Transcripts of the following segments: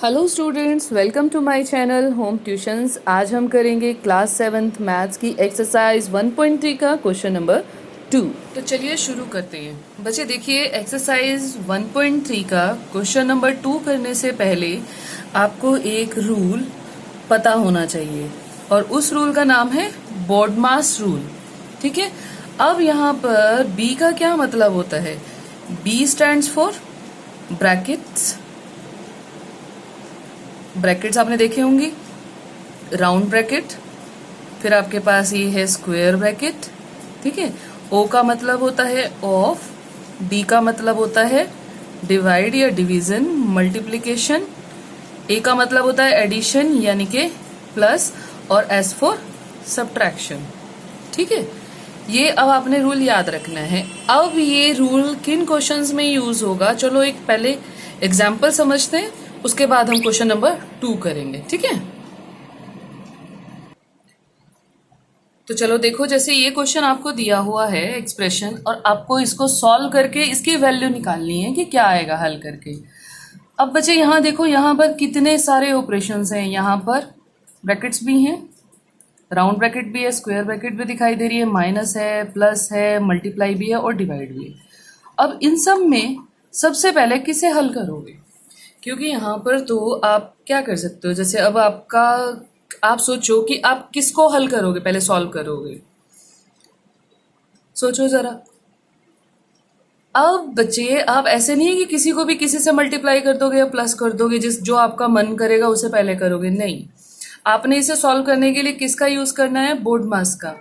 Hello students, welcome to my channel home tuitions. आज हम करेंगे क्लास 7th मैथ्स की एक्सरसाइज 1.3 का क्वेश्चन नंबर 2। तो चलिए शुरू करते हैं। बच्चे देखिए, एक्सरसाइज 1.3 का क्वेश्चन नंबर 2 करने से पहले आपको एक रूल पता होना चाहिए और उस रूल का नाम है बोर्डमास रूल। ठीक है। अब यहाँ पर बी का क्या मतलब होता है? B stands for brackets. Brackets आपने देखे होंगे, राउंड ब्रैकेट, फिर आपके पास ये है स्क्वायर ब्रैकेट। ठीक है। ओ का मतलब होता है ऑफ, डी का मतलब होता है डिवाइड या डिवीजन, मल्टीप्लिकेशन, ए का मतलब होता है एडिशन यानी कि प्लस, और एस फॉर सब्ट्रैक्शन। ठीक है। ये अब आपने रूल याद रखना है। अब ये रूल किन क्वेश्चंस में यूज होगा, चलो एक पहले एग्जाम्पल समझते हैं, उसके बाद हम क्वेश्चन नंबर 2 करेंगे। ठीक है। तो चलो देखो, जैसे ये क्वेश्चन आपको दिया हुआ है एक्सप्रेशन, और आपको इसको सॉल्व करके इसकी वैल्यू निकालनी है कि क्या आएगा हल करके। अब बच्चे यहाँ देखो, यहाँ पर कितने सारे ऑपरेशंस हैं। यहाँ पर ब्रैकेट्स भी हैं, राउंड ब्रैकेट भी है, स्क्वायर ब्रैकेट भी दिखाई दे रही है, माइनस है, प्लस है, मल्टीप्लाई भी है और डिवाइड भी है। अब इन सब में सबसे पहले किसे हल करोगे? क्योंकि यहाँ पर तो आप क्या कर सकते हो, जैसे अब आप सोचो कि आप किसको हल करोगे, पहले सॉल्व करोगे, सोचो जरा। अब बच्चे, आप ऐसे नहीं है कि किसी को भी किसी से मल्टीप्लाई कर दोगे या प्लस कर दोगे, जो आपका मन करेगा उसे पहले करोगे, नहीं। आपने इसे सॉल्व करने के लिए किसका यूज करना है? बोर्डमास का।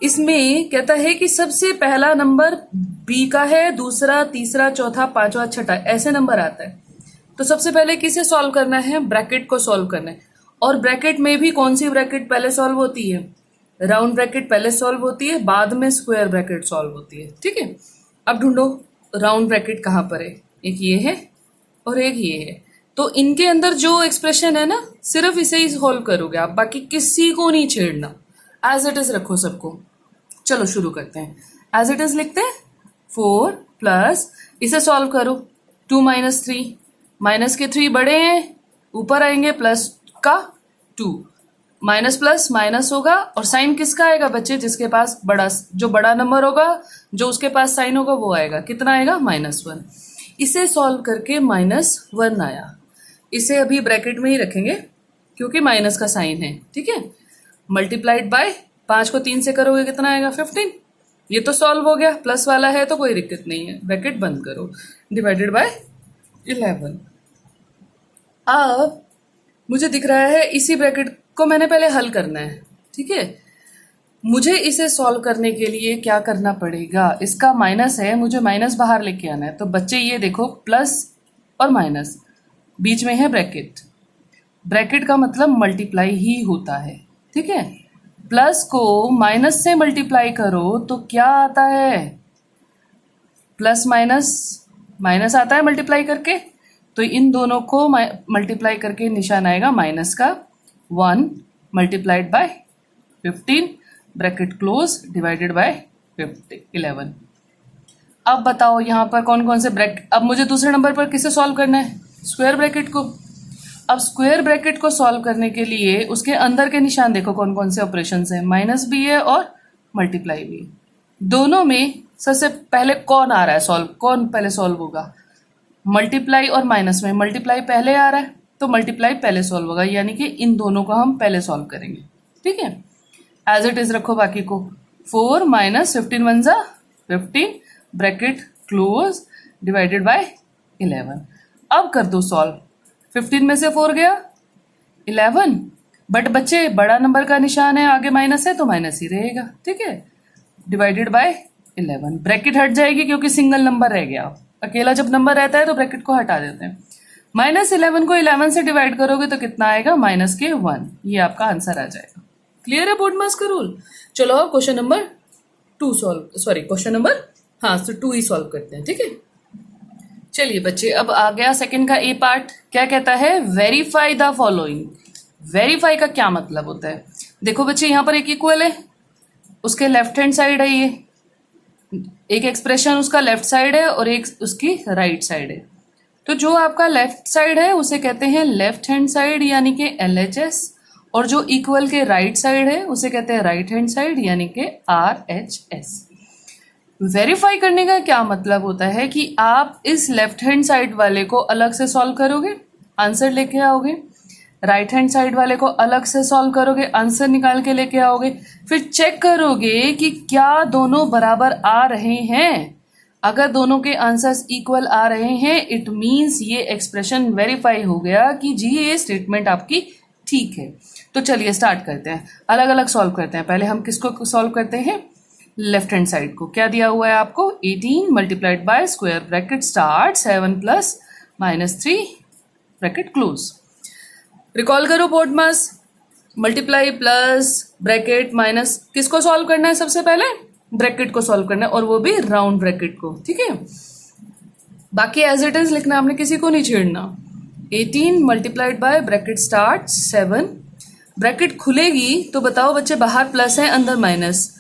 इसमें कहता है कि सबसे पहला नंबर बी का है, दूसरा, तीसरा, चौथा, पांचवा, छठा, ऐसे नंबर आता है। तो सबसे पहले किसे सॉल्व करना है? ब्रैकेट को सॉल्व करना है। और ब्रैकेट में भी कौन सी ब्रैकेट पहले सॉल्व होती है? राउंड ब्रैकेट पहले सॉल्व होती है, बाद में स्क्वायर ब्रैकेट सॉल्व होती है। ठीक है। अब ढूंढो राउंड ब्रैकेट कहाँ पर है। एक ये है और एक ये है। तो इनके अंदर जो एक्सप्रेशन है ना, सिर्फ इसे ही सॉल्व करोगे आप, बाकी किसी को नहीं छेड़ना। एज इट इज रखो सबको। चलो शुरू करते हैं। एज इट इज लिखते हैं। 4 प्लस, इसे सॉल्व करो, 2 माइनस 3, माइनस के 3 बड़े हैं, ऊपर आएंगे, प्लस का 2, माइनस प्लस माइनस होगा, और साइन किसका आएगा बच्चे? जिसके पास जो बड़ा नंबर होगा, जो उसके पास साइन होगा वो आएगा। कितना आएगा? -1। इसे सॉल्व करके -1 आया। इसे अभी ब्रैकेट में ही रखेंगे क्योंकि माइनस का साइन है। ठीक है। मल्टीप्लाइड बाय 5 को 3 से करोगे, कितना आएगा? 15। ये तो सॉल्व हो गया, प्लस वाला है तो कोई दिक्कत नहीं है, ब्रैकेट बंद करो, डिवाइडेड बाय 11। अब मुझे दिख रहा है इसी ब्रैकेट को मैंने पहले हल करना है। ठीक है। मुझे इसे सॉल्व करने के लिए क्या करना पड़ेगा? इसका माइनस है, मुझे माइनस बाहर लेके आना है। तो बच्चे ये देखो, प्लस और माइनस, बीच में है ब्रैकेट। ब्रैकेट का मतलब मल्टीप्लाई ही होता है। ठीक है। प्लस को माइनस से मल्टीप्लाई करो तो क्या आता है? प्लस माइनस, माइनस आता है मल्टीप्लाई करके, तो इन दोनों को मल्टीप्लाई करके निशान आएगा माइनस का। 1 multiplied by 15, bracket close, divided by 11। अब बताओ यहाँ पर कौन कौन से ब्रैकेट। अब मुझे दूसरे नंबर पर किसे सॉल्व करना है? स्क्वायर ब्रैकेट को। अब स्क्वायर ब्रैकेट को सॉल्व करने के लिए उसके अंदर के निशान देखो कौन कौन से ऑपरेशन है। माइनस भी है और मल्टीप्लाई भी है। दोनों में सबसे पहले कौन आ रहा है सॉल्व? कौन पहले सॉल्व होगा? मल्टीप्लाई और माइनस में मल्टीप्लाई पहले आ रहा है तो मल्टीप्लाई पहले सॉल्व होगा, यानी कि इन दोनों को हम पहले सॉल्व करेंगे। ठीक है। एज इट इज रखो बाकी को। 4 माइनस 15 वन जा 15, ब्रैकेट क्लोज, डिवाइडेड बाय 11। अब कर दो सॉल्व। 15 में से 4 गया 11, बट बच्चे बड़ा नंबर का निशान है, आगे माइनस है तो माइनस ही रहेगा। ठीक है। डिवाइडेड बाय 11, ब्रैकेट हट जाएगी क्योंकि सिंगल नंबर रह गया। अकेला जब नंबर रहता है तो ब्रैकेट को हटा देते हैं। -11 को 11 से डिवाइड करोगे तो कितना आएगा? -1। ये आपका आंसर आ जाएगा। क्लियर है बोर्डमास का रूल? चलो अब question number 2 solve, sorry question number, हाँ तो 2 ही सॉल्व करते हैं। ठीक है। चलिए बच्चे, अब आ गया सेकंड का ए पार्ट। क्या कहता है? Verify the following. वेरीफाई का क्या मतलब होता है? देखो बच्चे, यहाँ पर एक इक्वल है, उसके लेफ्ट हैंड साइड है, ये एक एक्सप्रेशन उसका लेफ्ट साइड है और एक उसकी राइट साइड है। तो जो आपका लेफ्ट साइड है उसे कहते हैं लेफ्ट हैंड साइड यानी कि LHS, और जो इक्वल के राइट साइड है उसे कहते हैं राइट हैंड साइड यानी कि RHS। वेरीफाई करने का क्या मतलब होता है कि आप इस लेफ्ट हैंड साइड वाले को अलग से सॉल्व करोगे, आंसर लेके आओगे, राइट हैंड साइड वाले को अलग से सॉल्व करोगे, आंसर निकाल के लेके आओगे, फिर चेक करोगे कि क्या दोनों बराबर आ रहे हैं। अगर दोनों के आंसर्स इक्वल आ रहे हैं इट मीन्स ये एक्सप्रेशन वेरीफाई हो गया कि जी ये स्टेटमेंट आपकी ठीक है। तो चलिए स्टार्ट करते हैं, अलग अलग सॉल्व करते हैं। पहले हम किसको सॉल्व करते हैं, लेफ्ट हैंड साइड को। क्या दिया हुआ है आपको, 18 multiplied by square bracket start 7 plus -3 bracket close. Recall करो बोर्ड मास, मल्टीप्लाई प्लस ब्रैकेट माइनस, किसको सॉल्व करना है, सबसे पहले ब्रैकेट को सॉल्व करना है, और वो भी राउंड ब्रैकेट को, ठीक है। बाकी एज इट इज लिखना, आपने किसी को नहीं छेड़ना। 18 multiplied by bracket start 7, bracket खुलेगी तो बताओ बच्चे बाहर प्लस है अंदर माइनस,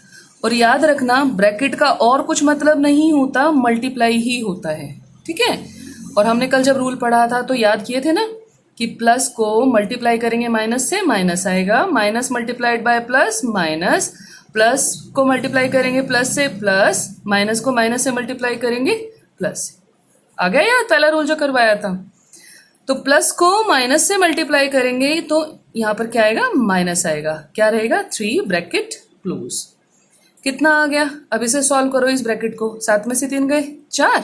और याद रखना ब्रैकेट का और कुछ मतलब नहीं होता, मल्टीप्लाई ही होता है, ठीक है। और हमने कल जब रूल पढ़ा था तो याद किए थे ना कि प्लस को मल्टीप्लाई करेंगे माइनस से, माइनस आएगा, minus multiplied bye plus minus, plus को मल्टीप्लाई करेंगे प्लस से प्लस, माइनस को माइनस से मल्टीप्लाई करेंगे प्लस। आ गया याद पहला रूल जो करवाया था। तो प्लस को माइनस से मल्टीप्लाई करेंगे तो यहाँ पर क्या आएगा, माइनस आएगा, क्या रहेगा 3 ब्रैकेट क्लोज। कितना आ गया, अब इसे सॉल्व करो इस ब्रैकेट को, 7 में से 3 गए 4,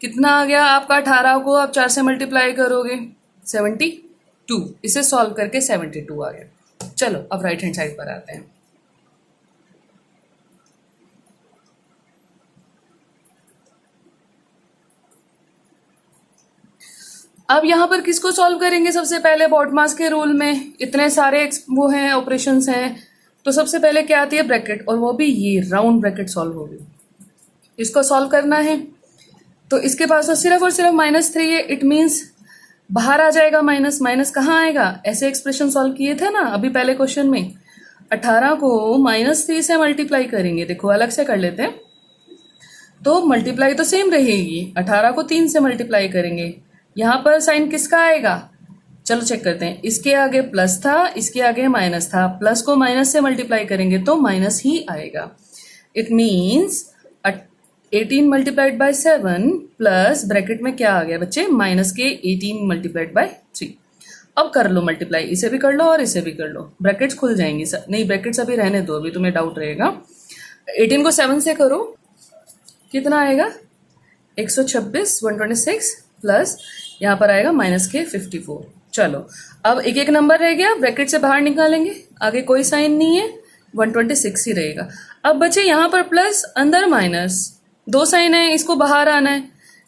कितना आ गया आपका 18 को आप 4 से मल्टीप्लाई करोगे 72, इसे सॉल्व करके 72 आ गया। चलो अब राइट हैंड साइड पर आते हैं। अब यहां पर किसको सॉल्व करेंगे, सबसे पहले बॉडमास के रूल में इतने सारे वो हैं ऑपरेशंस हैं, तो सबसे पहले क्या आती है ब्रैकेट, और वो भी ये राउंड ब्रैकेट सॉल्व होगी। इसको सॉल्व करना है तो इसके पास तो सिर्फ और सिर्फ -3 है, इट मीन्स बाहर आ जाएगा माइनस, माइनस कहाँ आएगा, ऐसे एक्सप्रेशन सॉल्व किए थे ना अभी पहले क्वेश्चन में। 18 को -3 से मल्टीप्लाई करेंगे, देखो अलग से कर लेते हैं, तो मल्टीप्लाई तो सेम रहेगी, 18 को 3 से मल्टीप्लाई करेंगे, यहाँ पर साइन किसका आएगा, चलो चेक करते हैं। इसके आगे प्लस था, इसके आगे माइनस था, प्लस को माइनस से मल्टीप्लाई करेंगे तो माइनस ही आएगा। It means 18 multiplied by 7 plus bracket में क्या आ गया बच्चे, माइनस के 18 मल्टीप्लाइड बाय 3। अब कर लो मल्टीप्लाई, इसे भी कर लो और इसे भी कर लो, ब्रैकेट्स खुल जाएंगी। नहीं ब्रैकेट्स अभी रहने दो, अभी तुम्हें डाउट रहेगा। 18 को 7 से करो, कितना आएगा 126, 126 प्लस यहाँ पर आएगा माइनस के 54। चलो अब एक एक नंबर रह गया, ब्रैकेट से बाहर निकालेंगे, आगे कोई साइन नहीं है, 126 ही रहेगा। अब बचे यहाँ पर प्लस अंदर माइनस, दो साइन है, इसको बाहर आना है।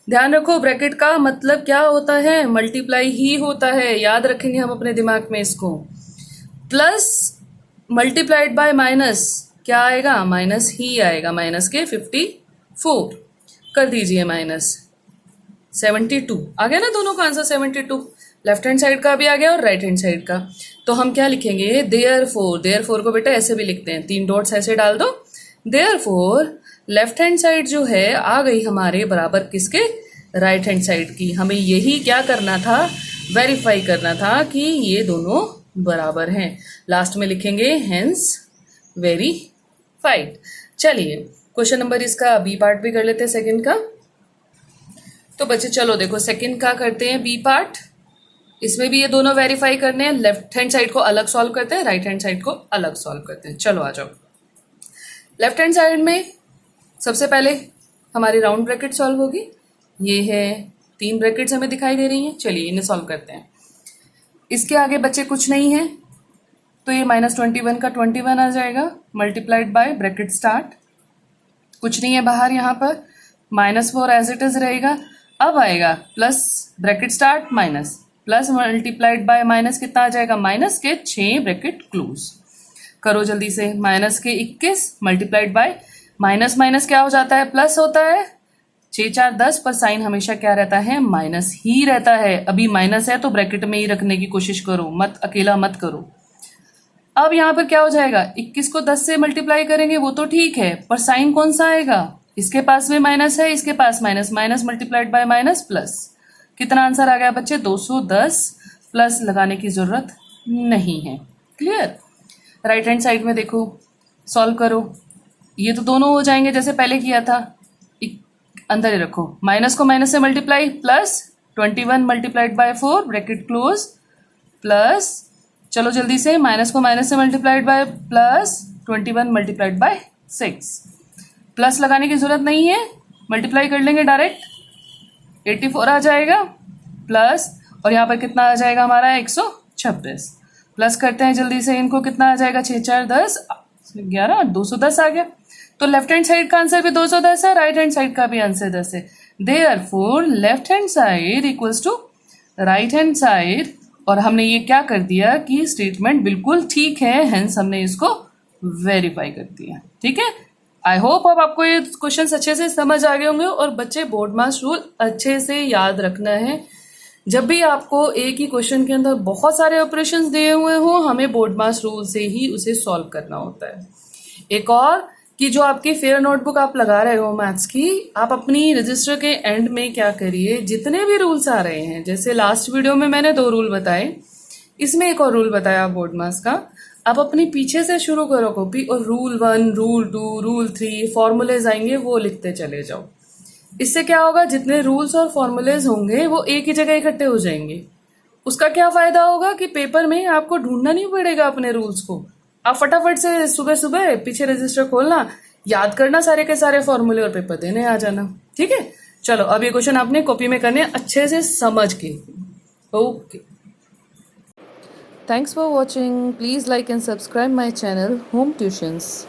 ध्यान रखो ब्रैकेट का मतलब क्या होता है, मल्टीप्लाई ही होता है, याद रखेंगे हम अपने दिमाग में इसको। प्लस मल्टीप्लाइड बाय माइनस क्या आएगा, माइनस ही आएगा, माइनस के 54 कर दीजिए, माइनस 72 आ गया ना, दोनों का आंसर 72, लेफ्ट हैंड साइड का भी आ गया और राइट हैंड साइड का। तो हम क्या लिखेंगे, देयरफॉर को बेटा ऐसे भी लिखते हैं, 3 डॉट्स ऐसे डाल दो, देयरफॉर लेफ्ट हैंड साइड जो है आ गई हमारे बराबर किसके, राइट हैंड साइड की। हमें यही क्या करना था, वेरीफाई करना था कि ये दोनों बराबर हैं। लास्ट में लिखेंगे हेंस वेरीफाइड। चलिए क्वेश्चन नंबर इसका बी पार्ट भी कर लेते हैं, सेकंड का। तो बच्चे चलो देखो सेकंड का करते हैं बी पार्ट। इसमें भी ये दोनों वेरीफाई करने हैं, लेफ्ट हैंड साइड को अलग सॉल्व करते हैं, राइट हैंड साइड को अलग सॉल्व करते हैं। चलो आ जाओ। लेफ्ट हैंड साइड में सबसे पहले हमारी राउंड ब्रैकेट सॉल्व होगी, ये है 3 ब्रैकेट्स हमें दिखाई दे रही हैं। चलिए इन्हें सॉल्व करते हैं। इसके आगे बच्चे कुछ नहीं है तो ये -21 का 21 आ जाएगा, मल्टीप्लाइड बाय ब्रैकेट स्टार्ट, कुछ नहीं है बाहर, यहाँ पर -4 एज इट इज रहेगा। अब आएगा plus bracket start minus, plus multiplied by minus कितना आ जाएगा, माइनस के 6 ब्रैकेट क्लोज। करो जल्दी से, माइनस के 21 मल्टीप्लाइड बाय माइनस, माइनस क्या हो जाता है, प्लस होता है, 6 4 10 पर साइन हमेशा क्या रहता है, माइनस ही रहता है। अभी माइनस है तो ब्रैकेट में ही रखने की कोशिश करो, मत अकेला मत करो। अब यहाँ पर क्या हो जाएगा, 21 को 10 से मल्टीप्लाई करेंगे वो तो ठीक है, पर साइन कौन सा आएगा, इसके पास में माइनस है, इसके पास minus, minus multiplied by minus plus, कितना आंसर आ गया बच्चे? 210, प्लस लगाने की जरूरत नहीं है। क्लियर? राइट हैंड साइड में देखो, सॉल्व करो। ये तो दोनों हो जाएंगे जैसे पहले किया था, अंदर ही रखो। माइनस को माइनस से multiply, plus 21 multiplied by 4 bracket close, plus चलो जल्दी से, माइनस को माइनस से multiplied by plus 21 multiplied by 6। Plus लगाने की जरूरत नहीं है, मल्टीप्लाई कर लेंगे डायरेक्ट, 84 आ जाएगा, प्लस और यहाँ पर कितना आ जाएगा हमारा? 126। प्लस करते हैं जल्दी से इनको, कितना आ जाएगा? 6 4 10 11, 210 आ गया। तो लेफ्ट हैंड साइड का आंसर भी 210 है, राइट हैंड साइड का भी आंसर 10 है। Therefore left hand side equals to right hand side. और हमने ये क्या कर दिया कि स्टेटमेंट बिल्कुल ठीक है, हेंस हमने इसको वेरीफाई कर दिया। ठीक है, आई होप अब आपको ये क्वेश्चंस अच्छे से समझ आ गए होंगे। और बच्चे बोर्ड मास रूल अच्छे से याद रखना है। जब भी आपको एक ही क्वेश्चन के अंदर बहुत सारे ऑपरेशंस दिए हुए हो, हमें बोर्ड मास रूल से ही उसे सॉल्व करना होता है। एक और कि जो आपकी फेयर नोटबुक आप लगा रहे हो मैथ्स की, आप अपनी रजिस्टर के एंड में क्या करिए, जितने भी रूल्स आ रहे हैं, जैसे लास्ट वीडियो में मैंने 2 रूल बताए, इसमें एक और रूल बताया बोर्ड मास का, आप अपनी पीछे से शुरू करो कॉपी और रूल 1, रूल 2, रूल 3 फॉर्मूलेज आएंगे वो लिखते चले जाओ। इससे क्या होगा, जितने रूल्स और फॉर्मूलेज होंगे वो एक ही जगह इकट्ठे हो जाएंगे। उसका क्या फायदा होगा कि पेपर में आपको ढूंढना नहीं पड़ेगा अपने रूल्स को। आप फटाफट से सुबह सुबह पीछे रजिस्टर खोलना, याद करना सारे के सारे फॉर्मूले और पेपर देने आ जाना। ठीक है, चलो अब ये क्वेश्चन आपने कॉपी में करने अच्छे से समझ के। Okay, thanks for watching. Please like and subscribe my channel home tuitions.